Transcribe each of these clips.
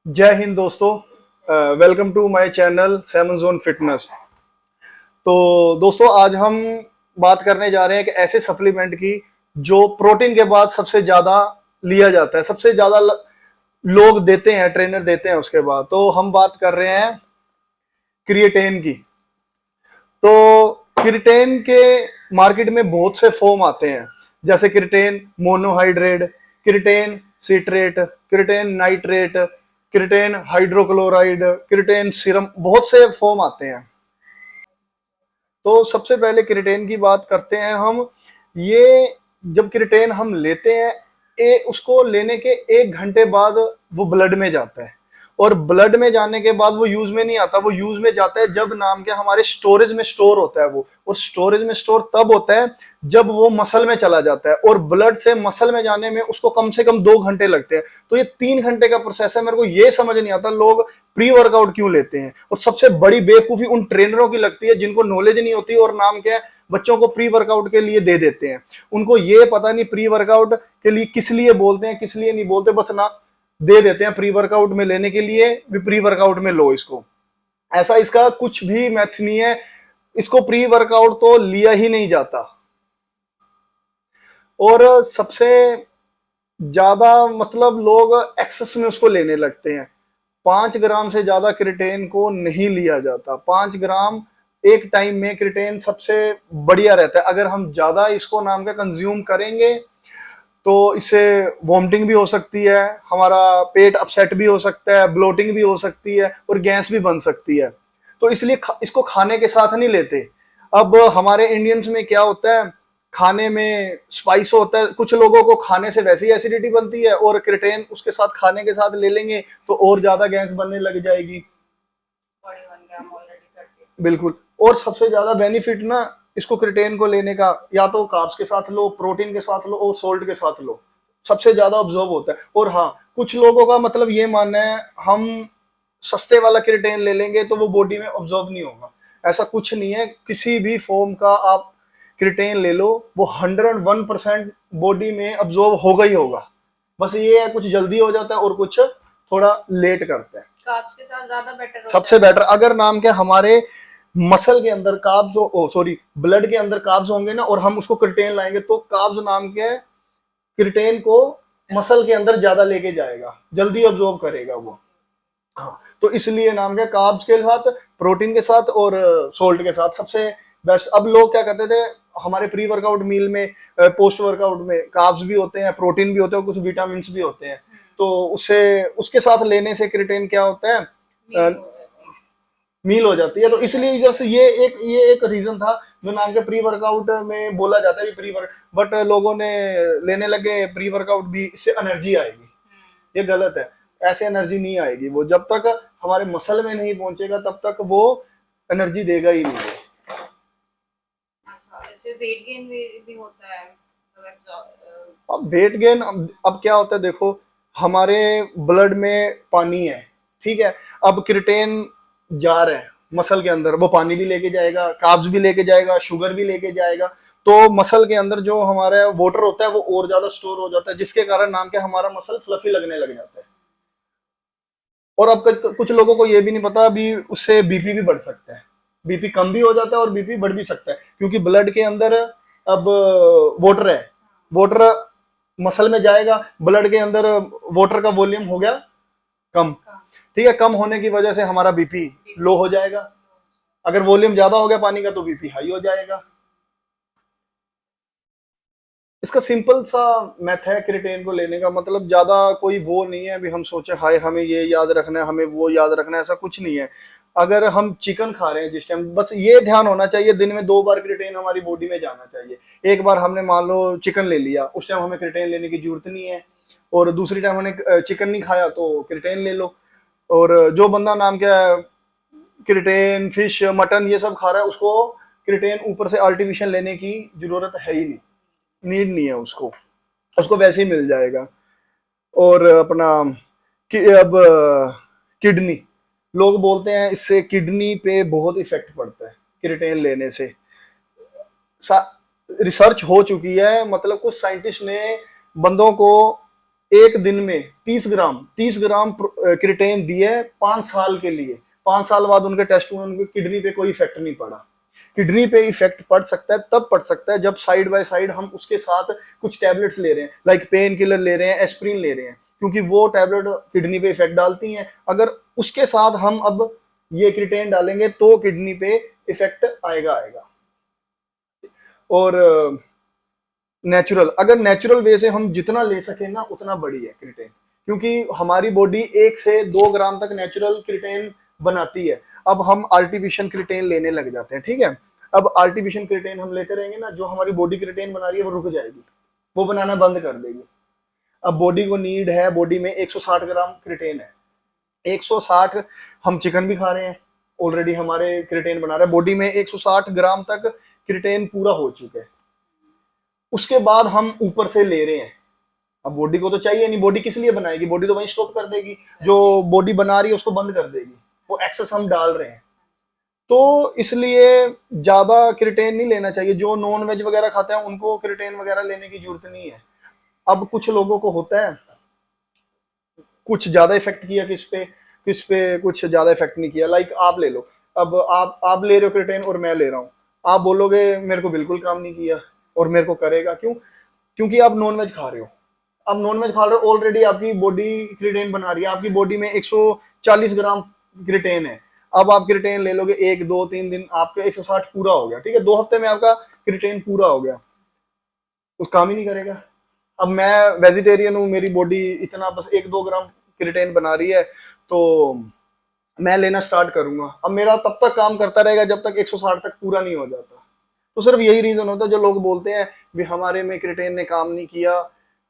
जय हिंद दोस्तों। Welcome to my channel Seven Zone Fitness. तो दोस्तों आज हम बात करने जा रहे हैं एक ऐसे सप्लीमेंट की जो प्रोटीन के बाद सबसे ज्यादा लिया जाता है, सबसे ज्यादा लोग देते हैं, ट्रेनर देते हैं उसके बाद। तो हम बात कर रहे हैं क्रिएटिन की। तो क्रिएटिन के मार्केट में बहुत से फॉर्म आते हैं, जैसे creatine monohydrate, creatine citrate, creatine nitrate, creatine hydrochloride, creatine serum, बहुत से फॉर्म आते हैं। तो सबसे पहले क्रिएटिन की बात करते हैं हम। ये जब क्रिएटिन हम लेते हैं, उसको लेने के 1 घंटे बाद वो ब्लड में जाता है, और ब्लड में जाने के बाद वो यूज में नहीं आता। वो यूज में जाता है जब नाम के हमारे स्टोरेज में स्टोर होता है वो, और स्टोरेज में स्टोर तब होता है जब वो मसल में चला जाता है, और ब्लड से मसल में जाने में उसको कम से कम 2 घंटे लगते हैं। तो ये 3 घंटे का प्रोसेस है। मेरे को ये समझ नहीं आता लोग प्री वर्कआउट क्यों लेते हैं, और सबसे बड़ी बेवकूफी उन ट्रेनरों की लगती है जिनको नॉलेज नहीं होती और नाम के बच्चों को प्री वर्कआउट के लिए दे देते हैं। उनको ये पता नहीं प्री वर्कआउट के लिए किस लिए बोलते हैं, किस लिए नहीं बोलते, बस ना दे देते हैं प्री वर्कआउट में लेने के लिए भी, प्री वर्कआउट में लो इसको। ऐसा इसका कुछ भी मैथ नहीं है। इसको प्री वर्कआउट तो लिया ही नहीं जाता। और सबसे ज्यादा मतलब लोग एक्सेस में उसको लेने लगते हैं। 5 ग्राम से ज्यादा क्रिएटिन को नहीं लिया जाता। 5 ग्राम एक टाइम में क्रिएटिन सबसे बढ़िया रहता है। अगर हम ज्यादा इसको नाम का कंज्यूम करेंगे तो इससे वॉमिटिंग भी हो सकती है, हमारा पेट अपसेट भी हो सकता है, ब्लोटिंग भी हो सकती है, और गैस भी बन सकती है। तो इसलिए इसको खाने के साथ नहीं लेते। अब हमारे इंडियंस में क्या होता है, खाने में स्पाइस होता है, कुछ लोगों को खाने से वैसे ही एसिडिटी बनती है, और क्रिएटिन उसके साथ खाने के साथ ले लेंगे तो और ज्यादा गैस बनने लग जाएगी। बिल्कुल। और सबसे ज्यादा बेनिफिट ना इसको क्रिएटिन को लेने का, या तो कार्ब्स के साथ लो, प्रोटीन के साथ लो, और सोल्ट के साथ लो, सबसे ज्यादा ऑब्जर्व होता है। और हाँ, कुछ लोगों का मतलब ये मानना है हम सस्ते वाला क्रिएटिन ले लेंगे तो वो बॉडी में ऑब्जर्व नहीं होगा। ऐसा कुछ नहीं है। किसी भी फॉर्म का आप क्रिएटिन ले लो, वो 101% बॉडी में ऑब्जर्व होगा ही होगा। बस ये है कुछ जल्दी हो जाता है और कुछ थोड़ा लेट करता है। कार्ब्स के साथ ज्यादा बेटर सबसे बेटर अगर नाम के हमारे मसल के अंदर कार्ब्स सॉरी ब्लड के अंदर कार्ब्स होंगे ना, और हम उसको क्रिएटिन लाएंगे तो कार्ब्स नाम के क्रिएटिन को मसल के अंदर ज्यादा लेके जाएगा, जल्दी ऑब्जॉर्व करेगा वो। हाँ, तो इसलिए नाम के कार्ब्स के साथ, प्रोटीन के साथ, और सोल्ट के साथ सबसे बेस्ट। अब लोग क्या करते थे, हमारे प्री वर्कआउट मील में, पोस्ट वर्कआउट में कार्ब्स भी होते हैं, प्रोटीन भी होते हैं, कुछ विटामिन भी होते हैं। तो उससे उसके साथ लेने से क्रिएटिन क्या होता है, मील हो जाती है। तो इसलिए जैसे ये एक रीजन था जो नाम के प्री वर्कआउट में बोला जाता है प्री वर्क, बट लोगों ने लेने लगे प्री वर्कआउट भी, इससे एनर्जी आएगी। ये गलत है। ऐसे एनर्जी नहीं आएगी। वो जब तक हमारे मसल में नहीं पहुंचेगा तब तक वो एनर्जी देगा ही नहीं। ऐसे वेट गेन भी होता है। अब वेट गेन, अब क्या होता है देखो, हमारे ब्लड में पानी है, ठीक है। अब क्रिएटिन जा रहा है मसल के अंदर, वो पानी भी लेके जाएगा, कार्ब्स भी लेके जाएगा, शुगर भी लेके जाएगा। तो मसल के अंदर जो हमारा वाटर होता है वो और ज्यादा स्टोर हो जाता है, जिसके कारण नाम के हमारा मसल फ्लफी लगने लग जाता है। और अब कुछ लोगों को ये भी नहीं पता, अभी उससे बीपी भी बढ़ सकता है। बीपी कम भी हो जाता है और बीपी बढ़ भी सकता है, क्योंकि ब्लड के अंदर अब वाटर है, वाटर मसल में जाएगा, ब्लड के अंदर वाटर का वॉल्यूम हो गया कम, ठीक है। कम होने की वजह से हमारा बीपी लो हो जाएगा। अगर वॉल्यूम ज्यादा हो गया पानी का तो बीपी हाई हो जाएगा। इसका सिंपल सा मैथ है क्रिएटिन को लेने का। मतलब ज्यादा कोई वो नहीं है अभी हम सोचे हाय हमें ये याद रखना है, हमें वो याद रखना है, ऐसा कुछ नहीं है। अगर हम चिकन खा रहे हैं जिस टाइम, बस ये ध्यान होना चाहिए दिन में 2 बार क्रिएटिन हमारी बॉडी में जाना चाहिए। एक बार हमने मान लो चिकन ले लिया, उस टाइम हमें क्रिएटिन लेने की जरूरत नहीं है, और दूसरी टाइम हमने चिकन नहीं खाया तो क्रिएटिन ले लो। और जो बंदा नाम क्या क्रिएटिन, फिश, मटन ये सब खा रहा है, उसको क्रिएटिन ऊपर से आर्टिफिशियल लेने की जरूरत है ही नहीं, नीड नहीं है उसको, उसको वैसे ही मिल जाएगा। और अपना अब किडनी, लोग बोलते हैं इससे किडनी पे बहुत इफेक्ट पड़ता है क्रिएटिन लेने से। रिसर्च हो चुकी है, मतलब कुछ साइंटिस्ट ने बंदों को एक दिन में 30 ग्राम क्रिटेन दिए 5 साल के लिए। 5 साल बाद उनके टेस्ट में उनके किडनी पे कोई इफेक्ट नहीं पड़ा। किडनी पे इफेक्ट पड़ सकता है, तब पड़ सकता है जब साइड बाय साइड हम उसके साथ कुछ टैबलेट्स ले रहे हैं, लाइक पेन किलर ले रहे हैं, एस्प्रिन ले रहे हैं, क्योंकि वो टैबलेट किडनी पे इफेक्ट डालती हैं। अगर उसके साथ हम अब ये क्रिटेन डालेंगे तो किडनी पे इफेक्ट आएगा आएगा। और अगर नेचुरल वे से हम जितना ले सके ना उतना बड़ी है क्रिटेन, क्योंकि हमारी बॉडी 1 से 2 ग्राम तक नेचुरल क्रिटेन बनाती है। अब हम आर्टिफिशियल क्रिटेन लेने लग जाते हैं, ठीक है। अब आर्टिफिशियल क्रिटेन हम लेते रहेंगे ना, जो हमारी बॉडी क्रिटेन बना रही है वो रुक जाएगी, वो बनाना बंद कर देगी। अब बॉडी को नीड है, बॉडी में 160 ग्राम क्रिटेन है, 160। हम चिकन भी खा रहे हैं, ऑलरेडी हमारे क्रिटेन बना रहे हैं, बॉडी में 160 ग्राम तक क्रिटेन पूरा हो चुका है। उसके बाद हम ऊपर से ले रहे हैं। अब बॉडी को तो चाहिए नहीं, बॉडी किस लिए बनाएगी, बॉडी तो वहीं स्टॉप कर देगी, जो बॉडी बना रही है उसको बंद कर देगी, वो एक्सेस हम डाल रहे हैं। तो इसलिए ज्यादा क्रिटेन नहीं लेना चाहिए। जो नॉन वेज वगैरह खाते हैं उनको क्रिटेन वगैरह लेने की जरूरत नहीं है। अब कुछ लोगों को होता है, कुछ ज्यादा इफेक्ट किया किस पे कुछ ज्यादा इफेक्ट नहीं किया। लाइक आप ले लो, अब आप ले रहे हो क्रिटेन और मैं ले रहा हूँ, आप बोलोगे मेरे को बिल्कुल काम नहीं किया और मेरे को करेगा क्यों? क्योंकि आप नॉन वेज खा रहे हो। अब नॉन वेज खा रहे हो, ऑलरेडी आपकी बॉडी क्रिटेन बना रही है, आपकी बॉडी में 140 ग्राम क्रिटेन है। अब आप क्रिटेन ले लोगे 1 2 3 दिन, आपका 160 पूरा हो गया, ठीक है, 2 हफ्ते में आपका क्रिटेन पूरा हो गया, उस काम ही नहीं करेगा। अब मैं वेजिटेरियन हूँ, मेरी बॉडी इतना बस 1 2 ग्राम क्रिटेन बना रही है, तो मैं लेना स्टार्ट करूंगा। अब मेरा तब तक काम करता रहेगा जब तक 160 तक पूरा नहीं हो जाता। तो सिर्फ यही रीजन होता है, जो लोग बोलते हैं भी हमारे में क्रिटेन ने काम नहीं किया,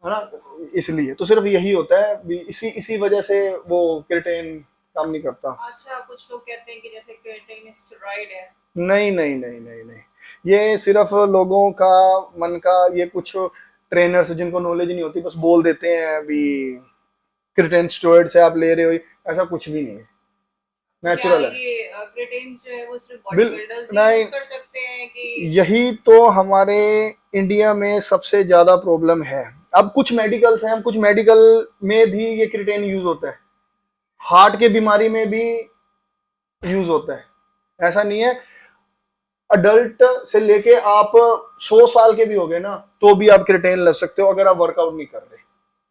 है ना, इसलिए। तो सिर्फ यही होता है भी, इसी वजह से वो क्रिटेन काम नहीं करता। अच्छा, कुछ लोग कहते हैं कि जैसे क्रिएटिन स्टेरॉइड है। नहीं नहीं नहीं नहीं नहीं, ये सिर्फ लोगों का मन का, ये कुछ ट्रेनर्स जिनको नॉलेज नहीं होती बस बोल देते हैं भी क्रिटेन स्टेरॉइड से आप ले रहे हो, ऐसा कुछ भी नहीं है, क्या नेचुरल है। ये क्रिएटिन जो है वो सिर्फ बॉडी बिल्डर्स ही नहीं, यूज कर सकते हैं कि? यही तो हमारे इंडिया में सबसे ज्यादा प्रॉब्लम है। अब कुछ मेडिकल्स हैं, कुछ मेडिकल में भी ये क्रिटेन यूज होता है, हार्ट के बीमारी में भी यूज होता है, ऐसा नहीं है। अडल्ट से लेके आप 100 साल के भी हो गए ना, तो भी आप क्रिटेन ले सकते हो। अगर आप वर्कआउट नहीं कर रहे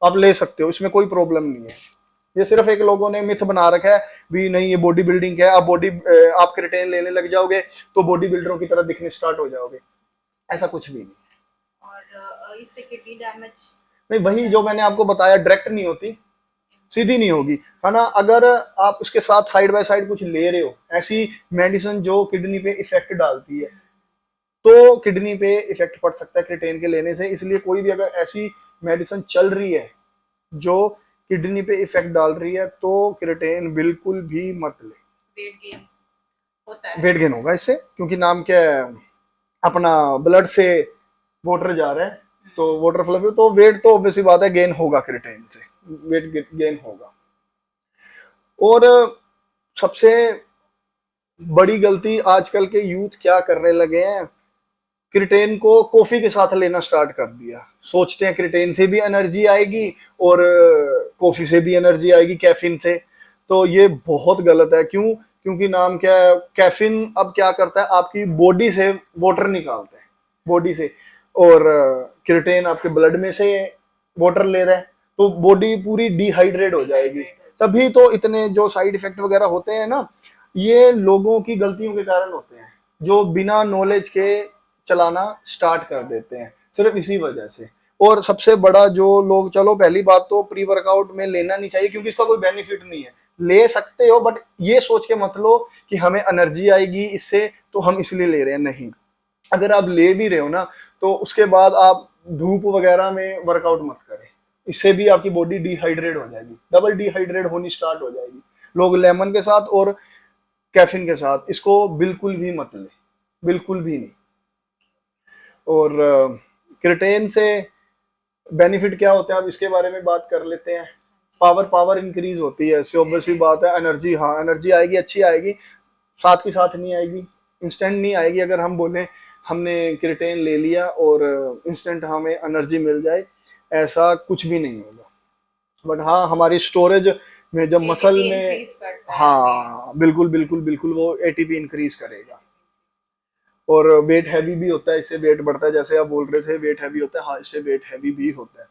आप ले सकते हो, इसमें कोई प्रॉब्लम नहीं है। ये सिर्फ एक लोगों ने मिथ बना रखा है भी नहीं ये बॉडी बिल्डिंग है, आप क्रिटेन लेने लग जाओगे तो बॉडी बिल्डरों की तरह दिखने स्टार्ट हो जाओगे, ऐसा कुछ भी नहीं। और इससे किडनी डैमेज? नहीं, वही जो मैंने आपको बताया, डायरेक्ट नहीं होती, सीधी नहीं होगी, है ना। अगर आप उसके साथ साइड बाय साइड कुछ ले रहे हो, ऐसी मेडिसिन जो किडनी पे इफेक्ट डालती है, तो किडनी पे इफेक्ट पड़ सकता है क्रिटेन के लेने से। इसलिए कोई भी अगर ऐसी मेडिसिन चल रही है जो किडनी पे इफेक्ट डाल रही है, तो क्रिटेन बिल्कुल भी मत ले। वेट गेन होता है? वेट गेन होगा इससे, क्योंकि नाम क्या है, अपना ब्लड से वाटर जा रहा है, तो वाटर फ्लो, तो वेट तो ऑब्वियसली बात है गेन होगा, क्रिटेन से वेट गेन होगा। और सबसे बड़ी गलती आजकल के यूथ क्या करने लगे हैं, क्रिटेन को कॉफी के साथ लेना स्टार्ट कर दिया। सोचते हैं क्रिटेन से भी एनर्जी आएगी और कॉफी से भी एनर्जी आएगी, कैफीन से। तो ये बहुत गलत है। क्यों? क्योंकि नाम क्या है, कैफीन अब क्या करता है, आपकी बॉडी से वाटर निकालता है, बॉडी से, और क्रिटेन आपके ब्लड में से वाटर ले रहा है, तो बॉडी पूरी डिहाइड्रेट हो जाएगी। तभी तो इतने जो साइड इफेक्ट वगैरह होते हैं ना, ये लोगों की गलतियों के कारण होते हैं, जो बिना नॉलेज के चलाना स्टार्ट कर देते हैं, सिर्फ इसी वजह से। और सबसे बड़ा जो लोग, चलो पहली बात तो प्री वर्कआउट में लेना नहीं चाहिए, क्योंकि इसका कोई बेनिफिट नहीं है। ले सकते हो बट ये सोच के मत लो कि हमें एनर्जी आएगी इससे, तो हम इसलिए ले रहे हैं, नहीं। अगर आप ले भी रहे हो ना, तो उसके बाद आप धूप वगैरह में वर्कआउट मत करें, इससे भी आपकी बॉडी डिहाइड्रेट हो जाएगी, डबल डिहाइड्रेट होनी स्टार्ट हो जाएगी। लोग लेमन के साथ और कैफीन के साथ, इसको बिल्कुल भी मत ले, बिल्कुल भी नहीं। और क्रिटेन से बेनिफिट क्या होता है, अब इसके बारे में बात कर लेते हैं। पावर इंक्रीज होती है, इससे ऑब्वियसली बात है। एनर्जी, हाँ एनर्जी आएगी, अच्छी आएगी, साथ की साथ नहीं आएगी, इंस्टेंट नहीं आएगी। अगर हम बोले हमने क्रिटेन ले लिया और इंस्टेंट हमें एनर्जी मिल जाए, ऐसा कुछ भी नहीं होगा। बट हाँ हमारी स्टोरेज में जब मसल ATP में, increase करता है हाँ बिल्कुल बिल्कुल बिल्कुल, वो एटीपी इंक्रीज करेगा। और वेट हैवी भी होता है, इससे वेट बढ़ता है, जैसे आप बोल रहे थे वेट हैवी होता है, हाँ इससे वेट हैवी भी होता है।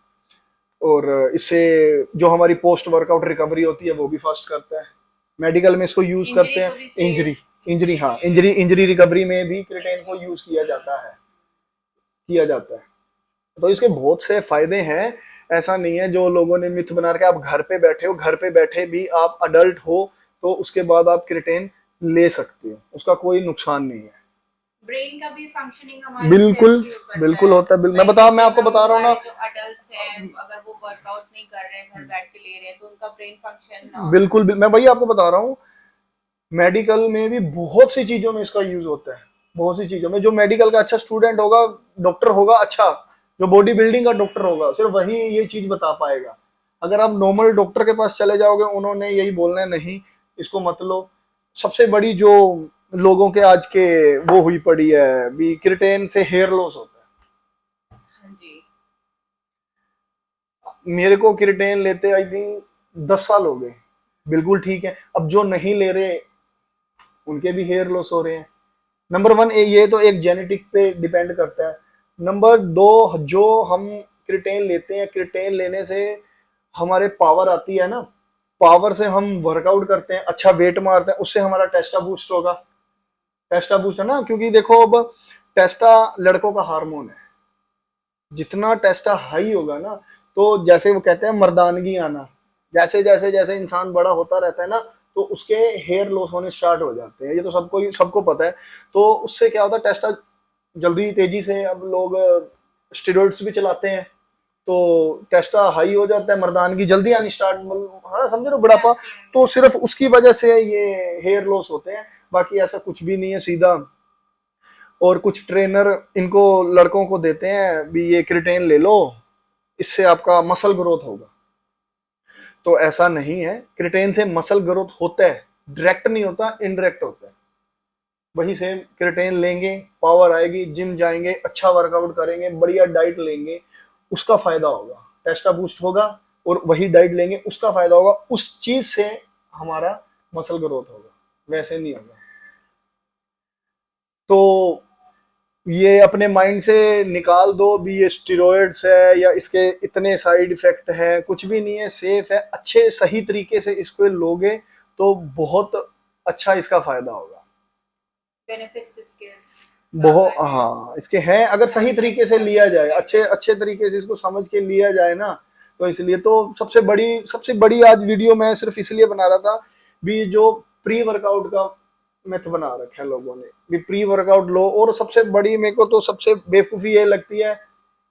और इससे जो हमारी पोस्ट वर्कआउट रिकवरी होती है वो भी फास्ट करता है। मेडिकल में इसको यूज इंजरी करते हैं। को भी सेव इंजरी हाँ, इंजरी रिकवरी में भी क्रिटेन को यूज किया जाता है। तो इसके बहुत से फायदे हैं। ऐसा नहीं है जो लोगों ने मिथ बना के, आप घर पे बैठे हो, घर पे बैठे भी आप अडल्ट हो तो उसके बाद आप क्रिटेन ले सकते हो, उसका कोई नुकसान नहीं है। ब्रेन का भी फंक्शनिंग हमारी बिल्कुल हेल्प करता बिल्कुल है। होता है, लाइक मैं जैसे आपको बता रहा हूँ ना। हमारे जो अडल्ट हैं अगर वो वर्कआउट नहीं कर रहे हैं, घर बैठ के ले रहे हैं, तो उनका ब्रेन फंक्शन मैं वही आपको बता रहा हूँ, मेडिकल में भी बहुत सी चीजों में इसका यूज होता है। बहुत सी चीजों में जो मेडिकल का अच्छा स्टूडेंट होगा, डॉक्टर होगा अच्छा, जो बॉडी बिल्डिंग का डॉक्टर होगा, सिर्फ वही ये चीज बता पाएगा। अगर आप नॉर्मल डॉक्टर के पास चले जाओगे, उन्होंने यही बोलना है नहीं इसको मत लो। सबसे बड़ी जो लोगों के आज के वो हुई पड़ी है भी, क्रिटेन से हेयर लॉस होता हाँ जी। है। मेरे को क्रिटेन लेते आई थिंक 10 साल हो गए, बिल्कुल ठीक है। अब जो नहीं ले रहे उनके भी हेयर लॉस हो रहे हैं। नंबर वन ये तो एक जेनेटिक पे डिपेंड करता है। नंबर दो, जो हम क्रिटेन लेते हैं, क्रिटेन लेने से हमारे पावर आती है ना, पावर से हम वर्कआउट करते हैं, अच्छा वेट मारते हैं, उससे हमारा टेस्टा बूस्ट होगा। टेस्टा बूस्ट है ना, क्योंकि देखो अब टेस्टा लड़कों का हार्मोन है। जितना टेस्टा हाई होगा ना, तो जैसे वो कहते हैं मर्दानगी आना, जैसे जैसे जैसे इंसान बड़ा होता रहता है ना, तो उसके हेयर लॉस होने स्टार्ट हो जाते हैं। ये तो सबको पता है। तो उससे क्या होता है, टेस्टा जल्दी तेजी से, अब लोग स्टेरॉइड्स भी चलाते हैं, तो टेस्टा हाई हो जाता है, मर्दानगी जल्दी आनी स्टार्ट, हाँ समझे ना, बुढ़ापा। तो सिर्फ उसकी वजह से ये हेयर लॉस होते हैं, बाकी ऐसा कुछ भी नहीं है सीधा। और कुछ ट्रेनर इनको लड़कों को देते हैं भी, ये क्रिटेन ले लो, इससे आपका मसल ग्रोथ होगा। तो ऐसा नहीं है, क्रिटेन से मसल ग्रोथ होता है, डायरेक्ट नहीं होता, इनडायरेक्ट होता है। वही सेम क्रिटेन लेंगे, पावर आएगी, जिम जाएंगे, अच्छा वर्कआउट करेंगे, बढ़िया डाइट लेंगे, उसका फायदा होगा, टेस्टा बूस्ट होगा। और वही डाइट लेंगे, उसका फायदा होगा, उस चीज से हमारा मसल ग्रोथ होगा, वैसे नहीं होगा। तो ये अपने माइंड से निकाल दो भी, ये स्टेरॉइड्स है या इसके इतने साइड इफेक्ट है, कुछ भी नहीं है, सेफ है। अच्छे सही तरीके से इसको लोगे तो बहुत अच्छा इसका फायदा होगा। बेनिफिट्स इसके बहुत, ज्यादा हैं। हाँ इसके हैं, अगर सही तरीके से लिया जाए, अच्छे अच्छे तरीके से इसको समझ के लिया जाए ना, तो इसलिए तो सबसे बड़ी आज वीडियो मैं सिर्फ इसलिए बना रहा था भी, जो प्री वर्कआउट का मेथ बना रखा है लोगों ने भी, प्री वर्कआउट लो। और सबसे बड़ी मेरे को तो सबसे बेवकूफी ये लगती है,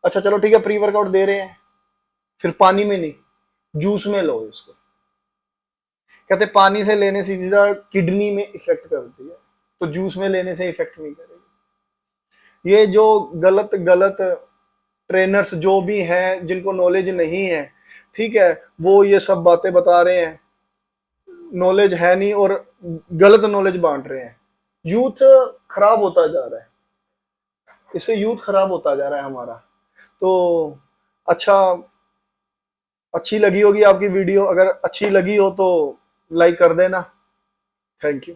अच्छा चलो ठीक है प्री वर्कआउट दे रहे हैं, फिर पानी में नहीं, जूस में लो इसको। कहते पानी से लेने से सीधा किडनी में इफेक्ट करती है, तो जूस में लेने से इफेक्ट नहीं करेगी। ये जो गलत गलत ट्रेनर्स जो भी हैं, जिनको नॉलेज नहीं है, ठीक है, वो ये सब बातें बता रहे हैं, नॉलेज है नहीं और गलत नॉलेज बांट रहे हैं। यूथ खराब होता जा रहा है, इससे यूथ खराब होता जा रहा है हमारा। तो अच्छा, अच्छी लगी होगी आपकी वीडियो, अगर अच्छी लगी हो तो लाइक कर देना। Thank you.